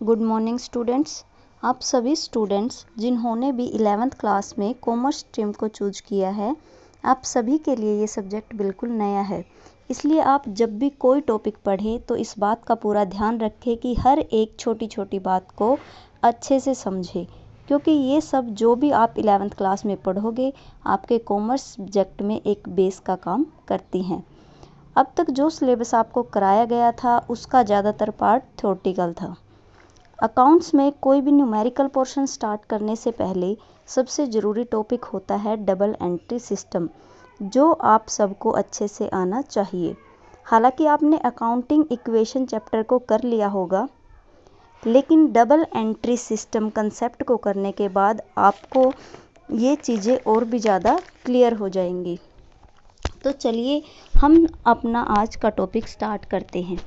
Good morning students. आप सभी students जिन्होंने भी 11th क्लास में कॉमर्स स्ट्रीम को चूज किया है, आप सभी के लिए ये सब्जेक्ट बिल्कुल नया है। इसलिए आप जब भी कोई टॉपिक पढ़ें तो इस बात का पूरा ध्यान रखें कि हर एक छोटी छोटी बात को अच्छे से समझें, क्योंकि ये सब जो भी आप 11th क्लास में पढ़ोगे आपके कॉमर्स सब्जेक्ट में एक बेस का काम करती हैं। अब तक जो सिलेबस आपको कराया गया था उसका ज़्यादातर पार्ट थ्योरेटिकल था। अकाउंट्स में कोई भी न्यूमेरिकल पोर्शन स्टार्ट करने से पहले सबसे ज़रूरी टॉपिक होता है डबल एंट्री सिस्टम, जो आप सबको अच्छे से आना चाहिए। हालांकि आपने अकाउंटिंग इक्वेशन चैप्टर को कर लिया होगा, लेकिन डबल एंट्री सिस्टम कंसेप्ट को करने के बाद आपको ये चीज़ें और भी ज़्यादा क्लियर हो जाएंगी। तो चलिए हम अपना आज का टॉपिक स्टार्ट करते हैं।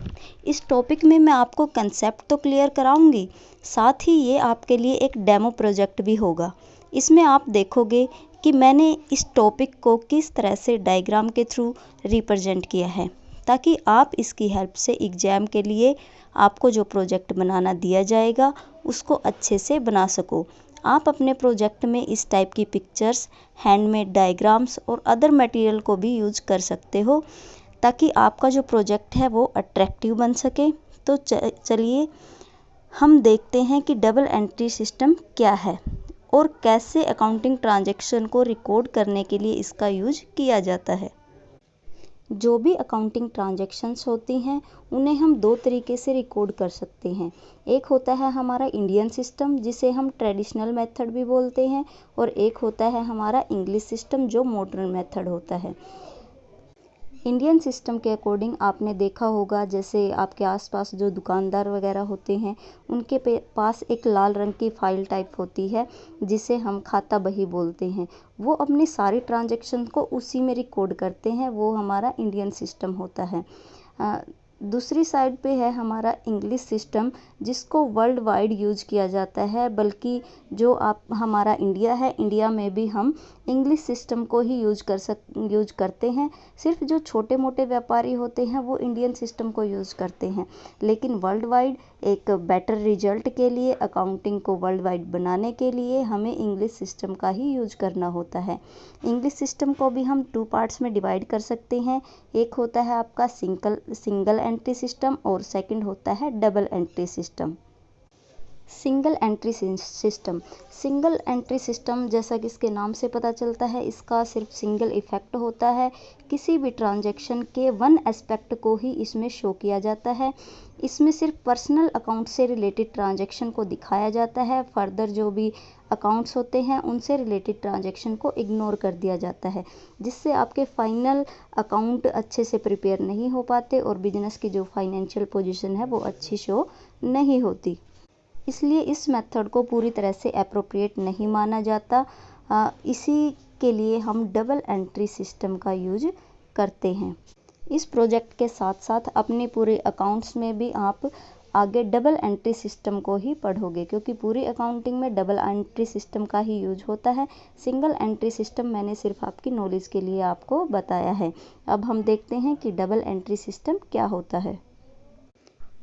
इस टॉपिक में मैं आपको कंसेप्ट तो क्लियर कराऊंगी, साथ ही ये आपके लिए एक डेमो प्रोजेक्ट भी होगा। इसमें आप देखोगे कि मैंने इस टॉपिक को किस तरह से डायग्राम के थ्रू रिप्रेजेंट किया है, ताकि आप इसकी हेल्प से एग्ज़ाम के लिए आपको जो प्रोजेक्ट बनाना दिया जाएगा उसको अच्छे से बना सको। आप अपने प्रोजेक्ट में इस टाइप की पिक्चर्स, हैंडमेड डायग्राम्स और अदर मटेरियल को भी यूज कर सकते हो, ताकि आपका जो प्रोजेक्ट है वो अट्रैक्टिव बन सके। तो चलिए हम देखते हैं कि डबल एंट्री सिस्टम क्या है और कैसे अकाउंटिंग ट्रांजैक्शन को रिकॉर्ड करने के लिए इसका यूज किया जाता है। जो भी अकाउंटिंग ट्रांजैक्शंस होती हैं उन्हें हम दो तरीके से रिकॉर्ड कर सकते हैं। एक होता है हमारा इंडियन सिस्टम, जिसे हम ट्रेडिशनल मेथड भी बोलते हैं, और एक होता है हमारा इंग्लिश सिस्टम, जो मॉडर्न मेथड होता है। इंडियन सिस्टम के अकॉर्डिंग आपने देखा होगा, जैसे आपके आसपास जो दुकानदार वगैरह होते हैं उनके पास एक लाल रंग की फाइल टाइप होती है जिसे हम खाता बही बोलते हैं। वो अपनी सारी ट्रांजैक्शन को उसी में रिकॉर्ड करते हैं, वो हमारा इंडियन सिस्टम होता है। दूसरी साइड पे है हमारा इंग्लिश सिस्टम, जिसको वर्ल्ड वाइड यूज किया जाता है। बल्कि जो आप हमारा इंडिया है, इंडिया में भी हम इंग्लिश सिस्टम को ही यूज करते हैं। सिर्फ जो छोटे मोटे व्यापारी होते हैं वो इंडियन सिस्टम को यूज करते हैं, लेकिन वर्ल्ड वाइड एक बेटर रिजल्ट के लिए, अकाउंटिंग को वर्ल्ड वाइड बनाने के लिए हमें इंग्लिश सिस्टम का ही यूज करना होता है। इंग्लिश सिस्टम को भी हम 2 पार्ट्स में डिवाइड कर सकते हैं। एक होता है आपका सिंगल एंट्री सिस्टम और सेकंड होता है double entry system. Single entry system जैसा कि इसके नाम से पता चलता है, इसका सिर्फ सिंगल इफेक्ट होता है। किसी भी ट्रांजैक्शन के वन एस्पेक्ट को ही इसमें शो किया जाता है। इसमें सिर्फ पर्सनल अकाउंट से रिलेटेड ट्रांजैक्शन को दिखाया जाता है। फर्दर जो भी अकाउंट्स होते हैं उनसे रिलेटेड ट्रांजैक्शन को इग्नोर कर दिया जाता है, जिससे आपके फाइनल अकाउंट अच्छे से प्रिपेयर नहीं हो पाते और बिजनेस की जो फाइनेंशियल पोजीशन है वो अच्छी शो नहीं होती। इसलिए इस मेथड को पूरी तरह से एप्रोप्रिएट नहीं माना जाता। इसी के लिए हम डबल एंट्री सिस्टम का यूज करते हैं। इस प्रोजेक्ट के साथ साथ अपने पूरे अकाउंट्स में भी आप आगे डबल एंट्री सिस्टम को ही पढ़ोगे, क्योंकि पूरी अकाउंटिंग में डबल एंट्री सिस्टम का ही यूज होता है। सिंगल एंट्री सिस्टम मैंने सिर्फ आपकी नॉलेज के लिए आपको बताया है। अब हम देखते हैं कि डबल एंट्री सिस्टम क्या होता है।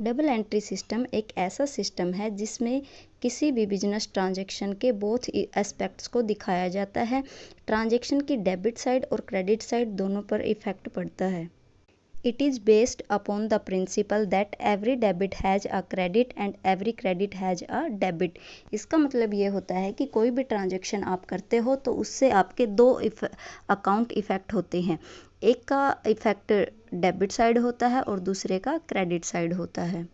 डबल एंट्री सिस्टम एक ऐसा सिस्टम है जिसमें किसी भी बिजनेस ट्रांजैक्शन के बोथ एस्पेक्ट्स को दिखाया जाता है। ट्रांजैक्शन की डेबिट साइड और क्रेडिट साइड दोनों पर इफेक्ट पड़ता है। It is based upon the principle that every debit has a credit and every credit has a debit। इसका मतलब ये होता है कि कोई भी ट्रांजैक्शन आप करते हो तो उससे आपके दो अकाउंट इफेक्ट होते हैं। एक का इफेक्ट डेबिट साइड होता है और दूसरे का क्रेडिट साइड होता है।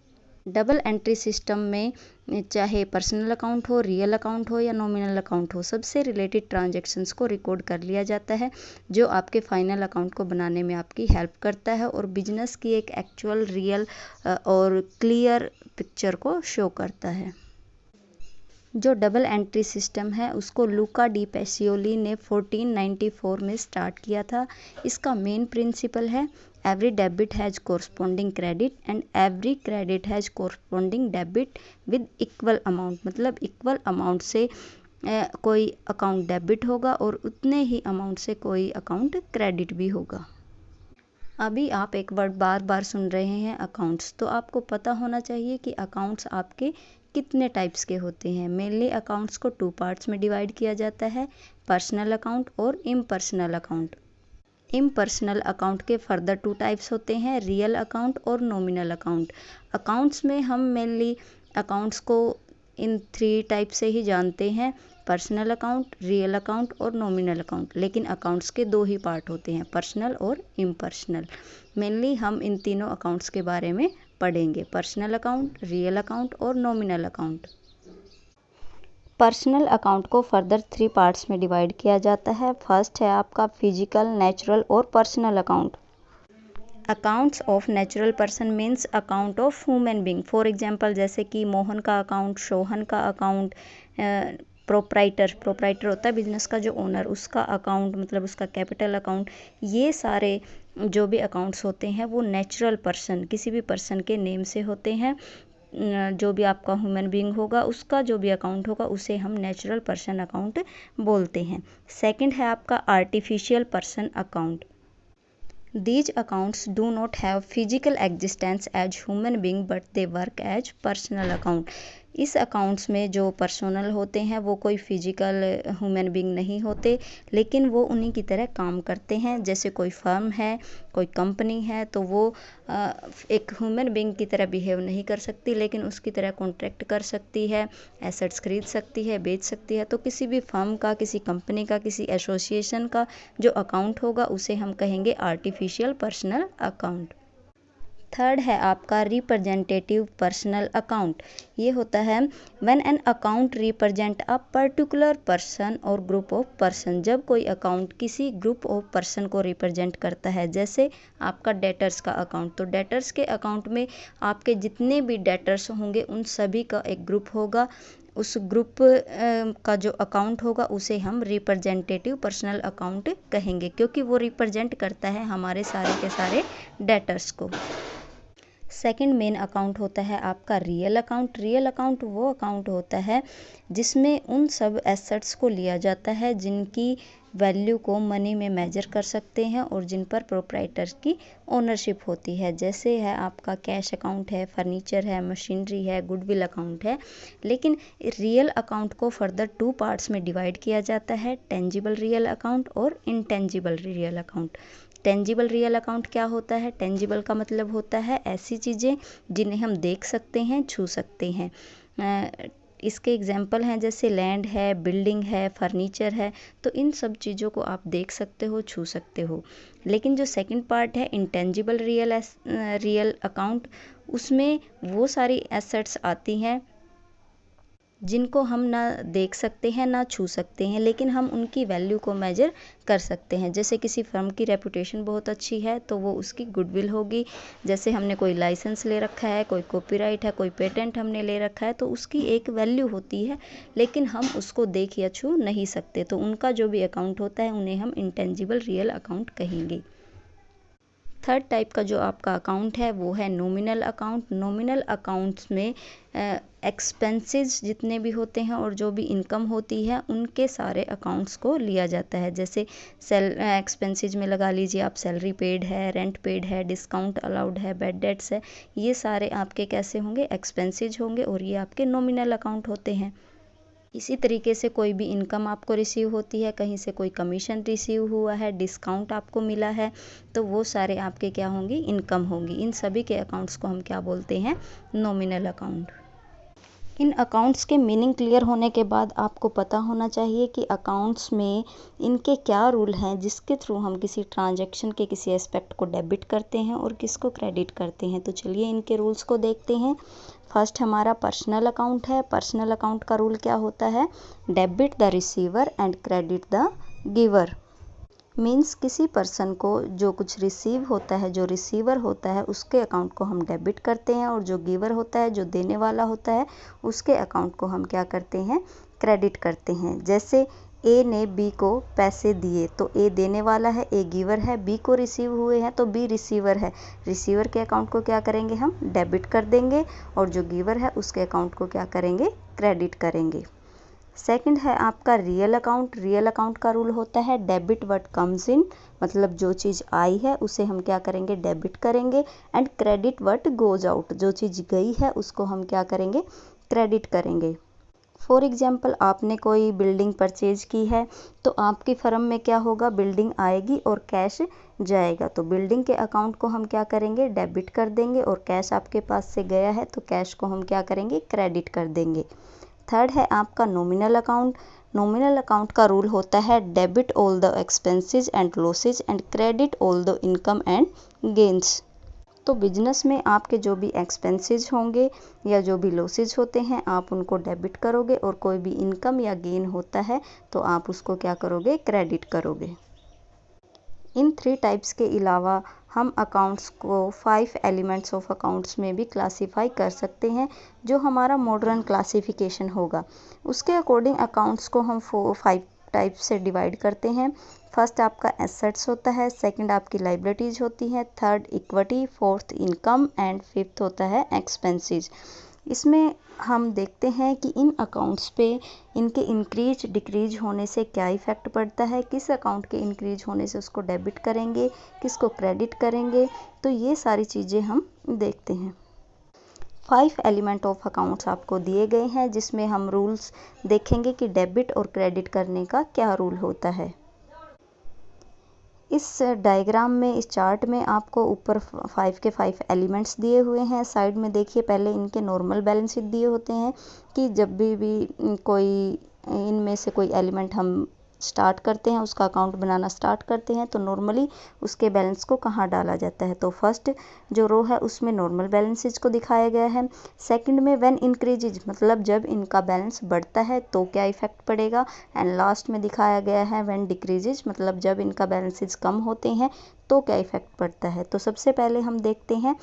डबल एंट्री सिस्टम में चाहे पर्सनल अकाउंट हो, रियल अकाउंट हो या नॉमिनल अकाउंट हो, सबसे रिलेटेड ट्रांजैक्शंस को रिकॉर्ड कर लिया जाता है, जो आपके फाइनल अकाउंट को बनाने में आपकी हेल्प करता है और बिजनेस की एक एक्चुअल, रियल और क्लियर पिक्चर को शो करता है। जो डबल एंट्री सिस्टम है उसको लूका डी पैसियोली ने 1494 में स्टार्ट किया था। इसका मेन प्रिंसिपल है every debit has corresponding credit and every credit has corresponding debit with equal amount. मतलब इक्वल अमाउंट से कोई अकाउंट डेबिट होगा और उतने ही अमाउंट से कोई अकाउंट क्रेडिट भी होगा। अभी आप एक वर्ड बार बार सुन रहे हैं, अकाउंट्स। तो आपको पता होना चाहिए कि अकाउंट्स आपके कितने टाइप्स के होते हैं? मेनली अकाउंट्स को 2 पार्ट्स में डिवाइड किया जाता है, पर्सनल अकाउंट और इम्पर्सनल अकाउंट। इम्पर्सनल अकाउंट के फर्दर 2 टाइप्स होते हैं, रियल अकाउंट और नॉमिनल अकाउंट। अकाउंट्स में हम मेनली अकाउंट्स को इन 3 टाइप से ही जानते हैं, पर्सनल अकाउंट, रियल अकाउंट और नॉमिनल अकाउंट। लेकिन अकाउंट्स के 2 ही पार्ट होते हैं, पर्सनल और इम्पर्सनल। मेनली हम इन तीनों अकाउंट्स के बारे में पढ़ेंगे, पर्सनल अकाउंट, रियल अकाउंट और नॉमिनल अकाउंट। पर्सनल अकाउंट को फर्दर 3 पार्ट्स में डिवाइड किया जाता है। फर्स्ट है आपका फिजिकल, नेचुरल और personal account. Accounts of natural person means account of human being. For example जैसे कि मोहन का अकाउंट, सोहन का अकाउंट, प्रोप्राइटर होता है बिजनेस का जो ओनर, उसका अकाउंट मतलब उसका कैपिटल अकाउंट। ये सारे जो भी अकाउंट्स होते हैं वो नेचुरल पर्सन, किसी भी पर्सन के नेम से होते हैं। जो भी आपका ह्यूमन बीइंग होगा उसका जो भी अकाउंट होगा उसे हम नेचुरल पर्सन अकाउंट बोलते हैं। सेकंड है आपका artificial person account. These accounts do not have physical existence as human being but they work as personal account। इस अकाउंट्स में जो पर्सनल होते हैं वो कोई फिजिकल ह्यूमन बीइंग नहीं होते, लेकिन वो उन्हीं की तरह काम करते हैं। जैसे कोई फर्म है, कोई कंपनी है, तो वो एक ह्यूमन बीइंग की तरह बिहेव नहीं कर सकती, लेकिन उसकी तरह कॉन्ट्रैक्ट कर सकती है, एसेट्स खरीद सकती है, बेच सकती है। तो किसी भी फर्म का, किसी कंपनी का, किसी एसोसिएशन का जो अकाउंट होगा उसे हम कहेंगे आर्टिफिशियल पर्सनल अकाउंट। थर्ड है आपका रिप्रेजेंटेटिव पर्सनल अकाउंट। ये होता है when an account represent a particular person और ग्रुप ऑफ पर्सन। जब कोई अकाउंट किसी ग्रुप ऑफ पर्सन को रिप्रेजेंट करता है, जैसे आपका डेटर्स का अकाउंट, तो डेटर्स के अकाउंट में आपके जितने भी डेटर्स होंगे उन सभी का एक ग्रुप होगा। उस ग्रुप का जो अकाउंट होगा उसे हम रिप्रेजेंटेटिव पर्सनल अकाउंट कहेंगे, क्योंकि वो रिप्रेजेंट करता है हमारे सारे के सारे डेटर्स को। सेकंड मेन अकाउंट होता है आपका रियल अकाउंट। रियल अकाउंट वो अकाउंट होता है जिसमें उन सब एसेट्स को लिया जाता है जिनकी वैल्यू को मनी में मेजर कर सकते हैं और जिन पर प्रोप्राइटर की ओनरशिप होती है। जैसे है आपका कैश अकाउंट है, फर्नीचर है, मशीनरी है, गुडविल अकाउंट है। लेकिन रियल अकाउंट को फर्दर 2 पार्ट्स में डिवाइड किया जाता है, टेंजिबल रियल अकाउंट और intangible real account. Tangible real account क्या होता है? टेंजिबल का मतलब होता है ऐसी चीज़ें जिन्हें हम देख सकते हैं, छू सकते हैं। इसके एग्जाम्पल हैं जैसे लैंड है, बिल्डिंग है, फर्नीचर है। तो इन सब चीज़ों को आप देख सकते हो, छू सकते हो। लेकिन जो सेकंड पार्ट है इंटेंजिबल रियल अकाउंट, उसमें वो सारी एसेट्स आती हैं जिनको हम ना देख सकते हैं ना छू सकते हैं, लेकिन हम उनकी वैल्यू को मेजर कर सकते हैं। जैसे किसी फर्म की रेपुटेशन बहुत अच्छी है तो वो उसकी गुडविल होगी। जैसे हमने कोई लाइसेंस ले रखा है, कोई कॉपीराइट है, कोई पेटेंट हमने ले रखा है, तो उसकी एक वैल्यू होती है, लेकिन हम उसको देख या छू नहीं सकते। तो उनका जो भी अकाउंट होता है उन्हें हम इंटेंजिबल रियल अकाउंट कहेंगे। थर्ड टाइप का जो आपका अकाउंट है वो है नॉमिनल अकाउंट। नॉमिनल अकाउंट्स में एक्सपेंसेस जितने भी होते हैं और जो भी इनकम होती है उनके सारे अकाउंट्स को लिया जाता है। जैसे एक्सपेंसेस में लगा लीजिए आप, सैलरी पेड है, रेंट पेड है, डिस्काउंट अलाउड है, बैड डेट्स है। ये सारे आपके कैसे होंगे? एक्सपेंसेस होंगे और ये आपके नॉमिनल अकाउंट होते हैं। इसी तरीके से कोई भी इनकम आपको रिसीव होती है, कहीं से कोई कमीशन रिसीव हुआ है, डिस्काउंट आपको मिला है, तो वो सारे आपके क्या होंगी? इनकम होंगी। इन सभी के अकाउंट्स को हम क्या बोलते हैं? Nominal account. इन अकाउंट्स के मीनिंग क्लियर होने के बाद आपको पता होना चाहिए कि अकाउंट्स में इनके क्या रूल हैं जिसके थ्रू हम किसी ट्रांजैक्शन के किसी एस्पेक्ट को डेबिट करते हैं और किसको क्रेडिट करते हैं। तो चलिए इनके रूल्स को देखते हैं। फर्स्ट हमारा पर्सनल अकाउंट है। पर्सनल अकाउंट का रूल क्या होता है? Debit the receiver and credit the giver. Means किसी पर्सन को जो कुछ रिसीव होता है, जो रिसीवर होता है, उसके अकाउंट को हम डेबिट करते हैं और जो गिवर होता है, जो देने वाला होता है, उसके अकाउंट को हम क्या करते हैं? क्रेडिट करते हैं। जैसे ए ने बी को पैसे दिए तो ए देने वाला है, ए गिवर है, बी को रिसीव हुए हैं तो बी रिसीवर है। रिसीवर के अकाउंट को क्या करेंगे? हम डेबिट कर देंगे और जो गिवर है उसके अकाउंट को क्या करेंगे? क्रेडिट करेंगे। सेकंड है आपका रियल अकाउंट। रियल अकाउंट का रूल होता है डेबिट व्हाट कम्स इन, मतलब जो चीज़ आई है उसे हम क्या करेंगे? डेबिट करेंगे। And credit what goes out, जो चीज़ गई है उसको हम क्या करेंगे? क्रेडिट करेंगे। फॉर एग्जाम्पल आपने कोई बिल्डिंग परचेज की है तो आपकी फर्म में क्या होगा, बिल्डिंग आएगी और कैश जाएगा, तो बिल्डिंग के अकाउंट को हम क्या करेंगे, डेबिट कर देंगे, और कैश आपके पास से गया है तो कैश को हम क्या करेंगे, क्रेडिट कर देंगे। थर्ड है आपका नॉमिनल अकाउंट। नॉमिनल अकाउंट का रूल होता है debit all the expenses and losses and credit all the income and gains. तो बिजनेस में आपके जो भी एक्सपेंसेस होंगे या जो भी लॉसेज होते हैं आप उनको डेबिट करोगे, और कोई भी इनकम या गेन होता है तो आप उसको क्या करोगे, क्रेडिट करोगे। इन 3 टाइप्स के अलावा हम अकाउंट्स को 5 एलिमेंट्स ऑफ अकाउंट्स में भी क्लासीफाई कर सकते हैं, जो हमारा मॉडर्न क्लासिफिकेशन होगा। उसके अकॉर्डिंग अकाउंट्स को हम 5 टाइप से डिवाइड करते हैं। फर्स्ट आपका एसेट्स होता है, सेकंड आपकी लाइबिलिटीज़ होती है, third equity, fourth income and fifth होता है एक्सपेंसेस। इसमें हम देखते हैं कि इन अकाउंट्स पे इनके इंक्रीज डिक्रीज होने से क्या इफ़ेक्ट पड़ता है, किस अकाउंट के इंक्रीज होने से उसको डेबिट करेंगे, किसको क्रेडिट करेंगे, तो ये सारी चीज़ें हम देखते हैं। 5 एलिमेंट ऑफ अकाउंट्स आपको दिए गए हैं, जिसमें हम रूल्स देखेंगे कि डेबिट और क्रेडिट करने का क्या रूल होता है। इस डायग्राम में, इस चार्ट में आपको ऊपर 5 के 5 एलिमेंट्स दिए हुए हैं। साइड में देखिए, पहले इनके नॉर्मल बैलेंस शीट दिए होते हैं कि जब भी कोई इनमें से कोई एलिमेंट हम स्टार्ट करते हैं, उसका अकाउंट बनाना स्टार्ट करते हैं, तो नॉर्मली उसके बैलेंस को कहाँ डाला जाता है। तो फर्स्ट जो रो है उसमें नॉर्मल बैलेंसेज को दिखाया गया है। सेकंड में व्हेन इंक्रीजेज, मतलब जब इनका बैलेंस बढ़ता है तो क्या इफेक्ट पड़ेगा, एंड लास्ट में दिखाया गया है व्हेन डिक्रीजेज, मतलब जब इनका बैलेंसेज कम होते हैं तो क्या इफेक्ट पड़ता है। तो सबसे पहले हम देखते हैं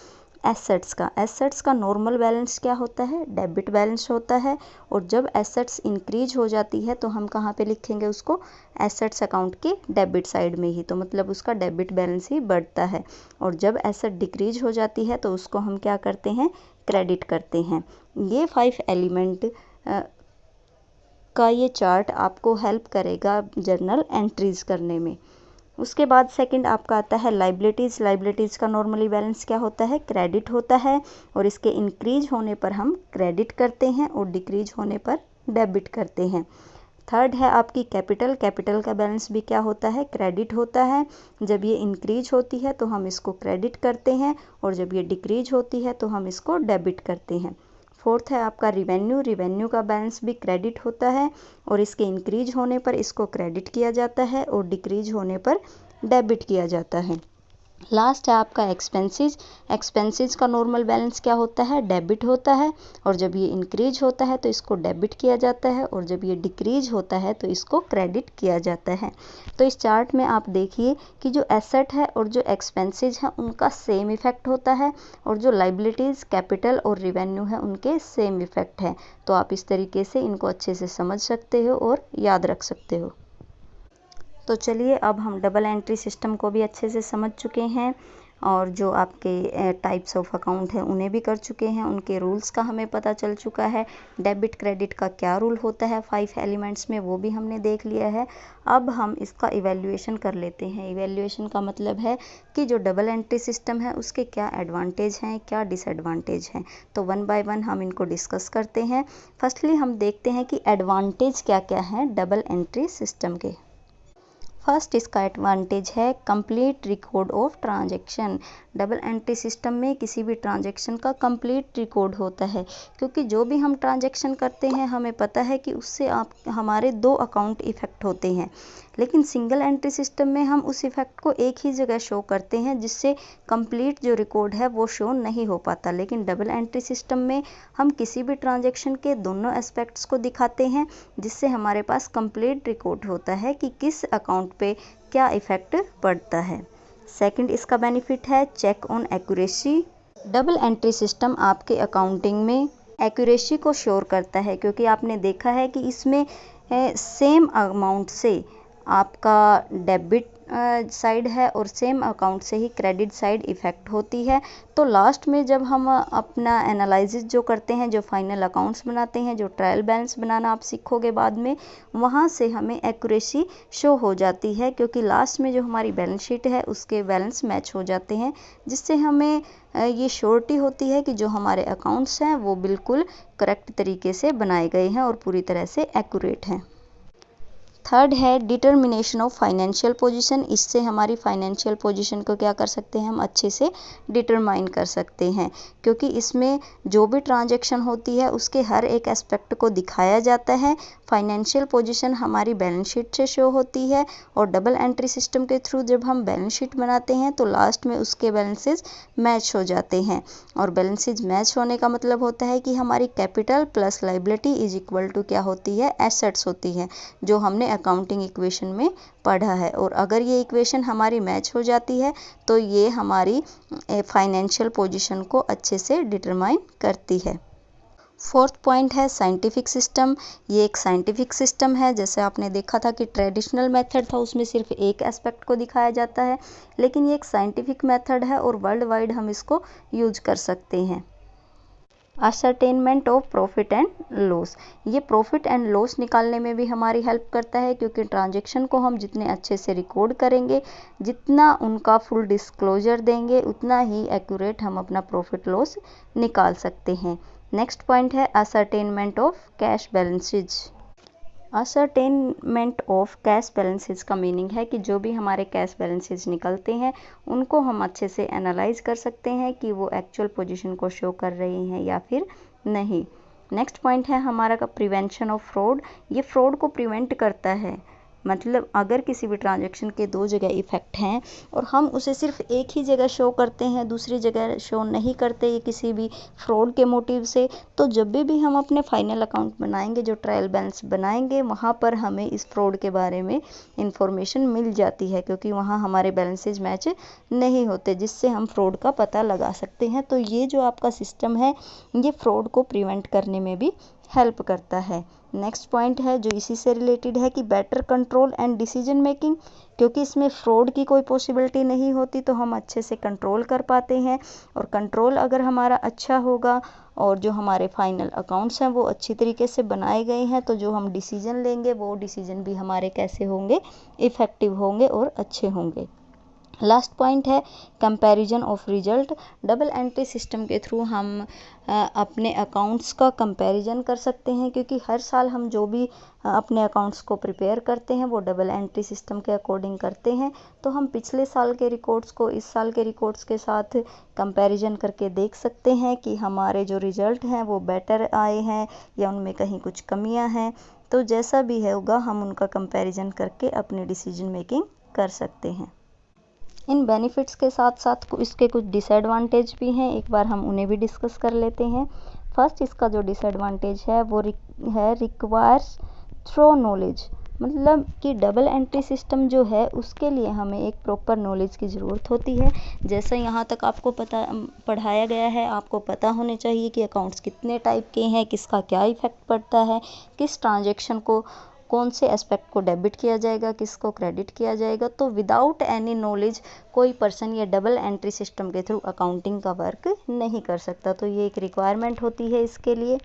एसेट्स का। एसेट्स का नॉर्मल बैलेंस क्या होता है, डेबिट बैलेंस होता है, और जब एसेट्स इंक्रीज हो जाती है तो हम कहाँ पे लिखेंगे उसको, एसेट्स अकाउंट के डेबिट साइड में ही, तो मतलब उसका डेबिट बैलेंस ही बढ़ता है। और जब एसेट डिक्रीज हो जाती है तो उसको हम क्या करते हैं, क्रेडिट करते हैं। ये 5 एलिमेंट का ये चार्ट आपको हेल्प करेगा जर्नल एंट्रीज करने में। उसके बाद सेकंड आपका आता है लाइबिलिटीज़। लाइबिलिटीज़ का नॉर्मली बैलेंस क्या होता है, क्रेडिट होता है, और इसके इंक्रीज होने पर हम क्रेडिट करते हैं और डिक्रीज होने पर डेबिट करते हैं। थर्ड है आपकी कैपिटल। कैपिटल का बैलेंस भी क्या होता है, क्रेडिट होता है। जब ये इंक्रीज होती है तो हम इसको क्रेडिट करते हैं, और जब ये डिक्रीज होती है तो हम इसको डेबिट करते हैं। फोर्थ है आपका रिवेन्यू। रिवेन्यू का बैलेंस भी क्रेडिट होता है, और इसके इंक्रीज होने पर इसको क्रेडिट किया जाता है और डिक्रीज होने पर डेबिट किया जाता है। लास्ट है आपका एक्सपेंसेस। एक्सपेंसेस का नॉर्मल बैलेंस क्या होता है, डेबिट होता है, और जब ये इंक्रीज होता है तो इसको डेबिट किया जाता है, और जब ये डिक्रीज होता है तो इसको क्रेडिट किया जाता है। तो इस चार्ट में आप देखिए कि जो एसेट है और जो एक्सपेंसेस है उनका सेम इफेक्ट होता है, और जो लाइबिलिटीज़, कैपिटल और रिवेन्यू है उनके सेम इफेक्ट है। तो आप इस तरीके से इनको अच्छे से समझ सकते हो और याद रख सकते हो। तो चलिए, अब हम डबल एंट्री सिस्टम को भी अच्छे से समझ चुके हैं, और जो आपके टाइप्स ऑफ अकाउंट हैं उन्हें भी कर चुके हैं, उनके रूल्स का हमें पता चल चुका है। डेबिट क्रेडिट का क्या रूल होता है 5 एलिमेंट्स में, वो भी हमने देख लिया है। अब हम इसका इवैल्यूएशन कर लेते हैं। इवैल्यूएशन का मतलब है कि जो डबल एंट्री सिस्टम है उसके क्या एडवांटेज हैं, क्या डिसएडवांटेज हैं। तो 1 बाय 1 हम इनको डिस्कस करते हैं। फर्स्टली हम देखते हैं कि एडवांटेज क्या क्या हैं डबल एंट्री सिस्टम के। फर्स्ट इसका एडवांटेज है complete record of transaction. Double entry system में किसी भी ट्रांजैक्शन का कंप्लीट रिकॉर्ड होता है, क्योंकि जो भी हम ट्रांजैक्शन करते हैं हमें पता है कि उससे हमारे 2 अकाउंट इफेक्ट होते हैं, लेकिन सिंगल एंट्री सिस्टम में हम उस इफेक्ट को एक ही जगह शो करते हैं, जिससे कंप्लीट जो रिकॉर्ड है वो शो नहीं हो पाता। लेकिन डबल एंट्री सिस्टम में हम किसी भी ट्रांजैक्शन के दोनों एस्पेक्ट्स को दिखाते हैं, जिससे हमारे पास कंप्लीट रिकॉर्ड होता है कि किस अकाउंट पे क्या इफेक्ट पड़ता है। सेकंड इसका बेनिफिट है check on accuracy. Double entry system आपके अकाउंटिंग में एक्यूरेसी को श्योर करता है, क्योंकि आपने देखा है कि इसमें सेम अमाउंट से आपका डेबिट साइड है और सेम अकाउंट से ही क्रेडिट साइड इफ़ेक्ट होती है। तो लास्ट में जब हम अपना एनालिसिस जो करते हैं, जो फाइनल अकाउंट्स बनाते हैं, जो ट्रायल बैलेंस बनाना आप सीखोगे बाद में, वहाँ से हमें एक्यूरेसी शो हो जाती है, क्योंकि लास्ट में जो हमारी बैलेंस शीट है उसके बैलेंस मैच हो जाते हैं, जिससे हमें ये श्योरिटी होती है कि जो हमारे अकाउंट्स हैं वो बिल्कुल करेक्ट तरीके से बनाए गए हैं और पूरी तरह से एक्यूरेट हैं। थर्ड है डिटर्मिनेशन ऑफ फाइनेंशियल पोजीशन। इससे हमारी फाइनेंशियल पोजीशन को क्या कर सकते हैं, हम अच्छे से डिटरमाइन कर सकते हैं, क्योंकि इसमें जो भी ट्रांजैक्शन होती है उसके हर एक एस्पेक्ट को दिखाया जाता है। फाइनेंशियल पोजीशन हमारी बैलेंस शीट से शो होती है और डबल एंट्री सिस्टम के थ्रू जब हम बैलेंस शीट बनाते हैं तो लास्ट में उसके बैलेंसेज मैच हो जाते हैं। और बैलेंसेज मैच होने का मतलब होता है कि हमारी capital plus liability is equal to क्या होती है, एसेट्स होती है, जो हमने अकाउंटिंग इक्वेशन में पढ़ा है। और अगर ये इक्वेशन हमारी मैच हो जाती है तो ये हमारी फाइनेंशियल पोजीशन को अच्छे से डिटरमाइन करती है। फोर्थ पॉइंट है साइंटिफिक सिस्टम। ये एक साइंटिफिक सिस्टम है। जैसे आपने देखा था कि ट्रेडिशनल मेथड था, उसमें सिर्फ एक एस्पेक्ट को दिखाया जाता है, लेकिन ये एक साइंटिफिक मेथड है और वर्ल्ड वाइड हम इसको यूज कर सकते हैं। Ascertainment of profit and loss. ये प्रॉफिट एंड लॉस निकालने में भी हमारी हेल्प करता है, क्योंकि ट्रांजैक्शन को हम जितने अच्छे से रिकॉर्ड करेंगे, जितना उनका फुल डिस्क्लोजर देंगे, उतना ही एक्यूरेट हम अपना प्रॉफिट लॉस निकाल सकते हैं। नेक्स्ट पॉइंट है ascertainment of cash balances. Ascertainment of cash balances का मीनिंग है कि जो भी हमारे कैश बैलेंसेज निकलते हैं उनको हम अच्छे से एनालाइज कर सकते हैं कि वो एक्चुअल पोजीशन को शो कर रही हैं या फिर नहीं। नेक्स्ट पॉइंट है हमारा का प्रिवेंशन ऑफ फ्रॉड। ये फ्रॉड को प्रिवेंट करता है। मतलब अगर किसी भी ट्रांजैक्शन के दो जगह इफ़ेक्ट हैं और हम उसे सिर्फ एक ही जगह शो करते हैं, दूसरी जगह शो नहीं करते, ये किसी भी फ्रॉड के मोटिव से, तो जब भी हम अपने फाइनल अकाउंट बनाएंगे, जो ट्रायल बैलेंस बनाएंगे, वहाँ पर हमें इस फ्रॉड के बारे में इंफॉर्मेशन मिल जाती है, क्योंकि वहाँ हमारे बैलेंसेज मैच नहीं होते, जिससे हम फ्रॉड का पता लगा सकते हैं। तो ये जो आपका सिस्टम है ये फ्रॉड को प्रिवेंट करने में भी हेल्प करता है। नेक्स्ट पॉइंट है जो इसी से रिलेटेड है कि better control and decision making. क्योंकि इसमें फ्रॉड की कोई पॉसिबिलिटी नहीं होती तो हम अच्छे से कंट्रोल कर पाते हैं, और कंट्रोल अगर हमारा अच्छा होगा और जो हमारे फाइनल अकाउंट्स हैं वो अच्छी तरीके से बनाए गए हैं, तो जो हम डिसीजन लेंगे वो डिसीजन भी हमारे कैसे होंगे, इफ़ेक्टिव होंगे और अच्छे होंगे। लास्ट पॉइंट है comparison of result. Double entry system के थ्रू हम अपने अकाउंट्स का कंपैरिजन कर सकते हैं, क्योंकि हर साल हम जो भी अपने अकाउंट्स को प्रिपेयर करते हैं वो डबल एंट्री सिस्टम के अकॉर्डिंग करते हैं। तो हम पिछले साल के रिकॉर्ड्स को इस साल के रिकॉर्ड्स के साथ कंपैरिजन करके देख सकते हैं कि हमारे जो रिजल्ट हैं वो बेटर आए हैं या उनमें कहीं कुछ कमियां हैं। तो जैसा भी है होगा हम उनका कंपैरिजन करके अपनी डिसीजन मेकिंग कर सकते हैं। इन बेनिफिट्स के साथ साथ इसके कुछ डिसएडवांटेज भी हैं, एक बार हम उन्हें भी डिस्कस कर लेते हैं। फर्स्ट, इसका जो डिसएडवांटेज है वो रिक्वायर्स थ्रो नॉलेज। मतलब कि डबल एंट्री सिस्टम जो है उसके लिए हमें एक प्रॉपर नॉलेज की ज़रूरत होती है। जैसे यहाँ तक आपको पढ़ाया गया है, आपको पता होने चाहिए कि अकाउंट्स कितने टाइप के हैं, किसका क्या इफ़ेक्ट पड़ता है, किस ट्रांजैक्शन को कौन से एस्पेक्ट को डेबिट किया जाएगा, किसको क्रेडिट किया जाएगा। तो विदाउट एनी नॉलेज कोई पर्सन ये डबल एंट्री सिस्टम के थ्रू अकाउंटिंग का वर्क नहीं कर सकता। तो ये एक रिक्वायरमेंट होती है इसके लिए।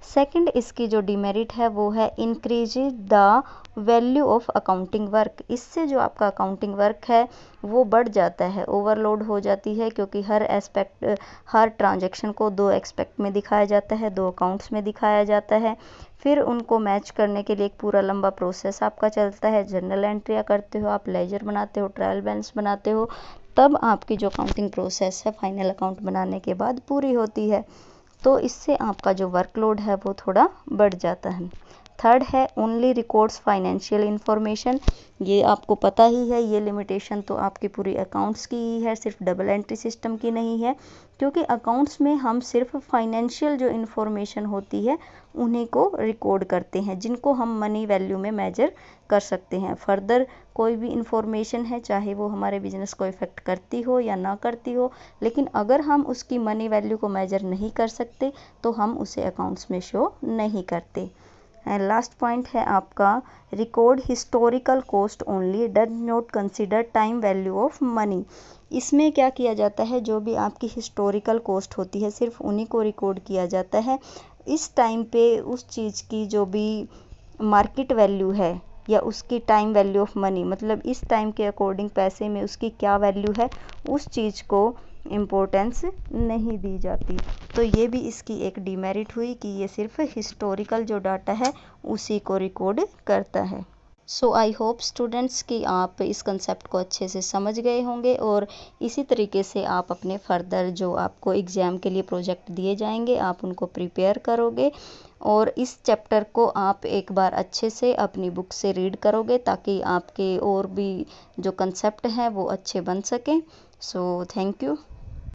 सेकंड, इसकी जो डिमेरिट है वो है increase the value of accounting work. इससे जो आपका अकाउंटिंग वर्क है वो बढ़ जाता है, ओवरलोड हो जाती है, क्योंकि हर ट्रांजैक्शन को दो एस्पेक्ट में दिखाया जाता है, दो अकाउंट्स में दिखाया जाता है। फिर उनको मैच करने के लिए एक पूरा लंबा प्रोसेस आपका चलता है। जर्नल एंट्रियाँ करते हो आप, लेजर बनाते हो, ट्रायल बैलेंस बनाते हो, तब आपकी जो अकाउंटिंग प्रोसेस है फाइनल अकाउंट बनाने के बाद पूरी होती है। तो इससे आपका जो वर्कलोड है वो थोड़ा बढ़ जाता है। थर्ड है ओनली रिकॉर्ड्स फाइनेंशियल इन्फॉर्मेशन। ये आपको पता ही है, ये लिमिटेशन तो आपकी पूरी अकाउंट्स की ही है, सिर्फ डबल एंट्री सिस्टम की नहीं है, क्योंकि अकाउंट्स में हम सिर्फ फाइनेंशियल जो इन्फॉर्मेशन होती है उन्हीं को रिकॉर्ड करते हैं, जिनको हम मनी वैल्यू में मेजर कर सकते हैं। फर्दर कोई भी इंफॉर्मेशन है, चाहे वो हमारे बिजनेस को इफ़ेक्ट करती हो या ना करती हो, लेकिन अगर हम उसकी मनी वैल्यू को मेजर नहीं कर सकते तो हम उसे अकाउंट्स में शो नहीं करते। एंड लास्ट पॉइंट है आपका record historical cost only, does not consider time value of money. इसमें क्या किया जाता है, जो भी आपकी हिस्टोरिकल कॉस्ट होती है सिर्फ उन्हीं को रिकॉर्ड किया जाता है। इस टाइम पे उस चीज़ की जो भी मार्केट वैल्यू है या उसकी टाइम वैल्यू ऑफ मनी, मतलब इस टाइम के अकॉर्डिंग पैसे में उसकी क्या वैल्यू है, उस चीज़ को इम्पोर्टेंस नहीं दी जाती। तो ये भी इसकी एक डिमेरिट हुई कि ये सिर्फ हिस्टोरिकल जो डाटा है उसी को रिकॉर्ड करता है। सो आई होप स्टूडेंट्स कि आप इस कंसेप्ट को अच्छे से समझ गए होंगे और इसी तरीके से आप अपने फर्दर जो आपको एग्ज़ाम के लिए प्रोजेक्ट दिए जाएंगे आप उनको प्रिपेयर करोगे और इस चैप्टर को आप एक बार अच्छे से अपनी बुक से रीड करोगे ताकि आपके और भी जो कंसेप्ट हैं वो अच्छे बन सकें। So thank you.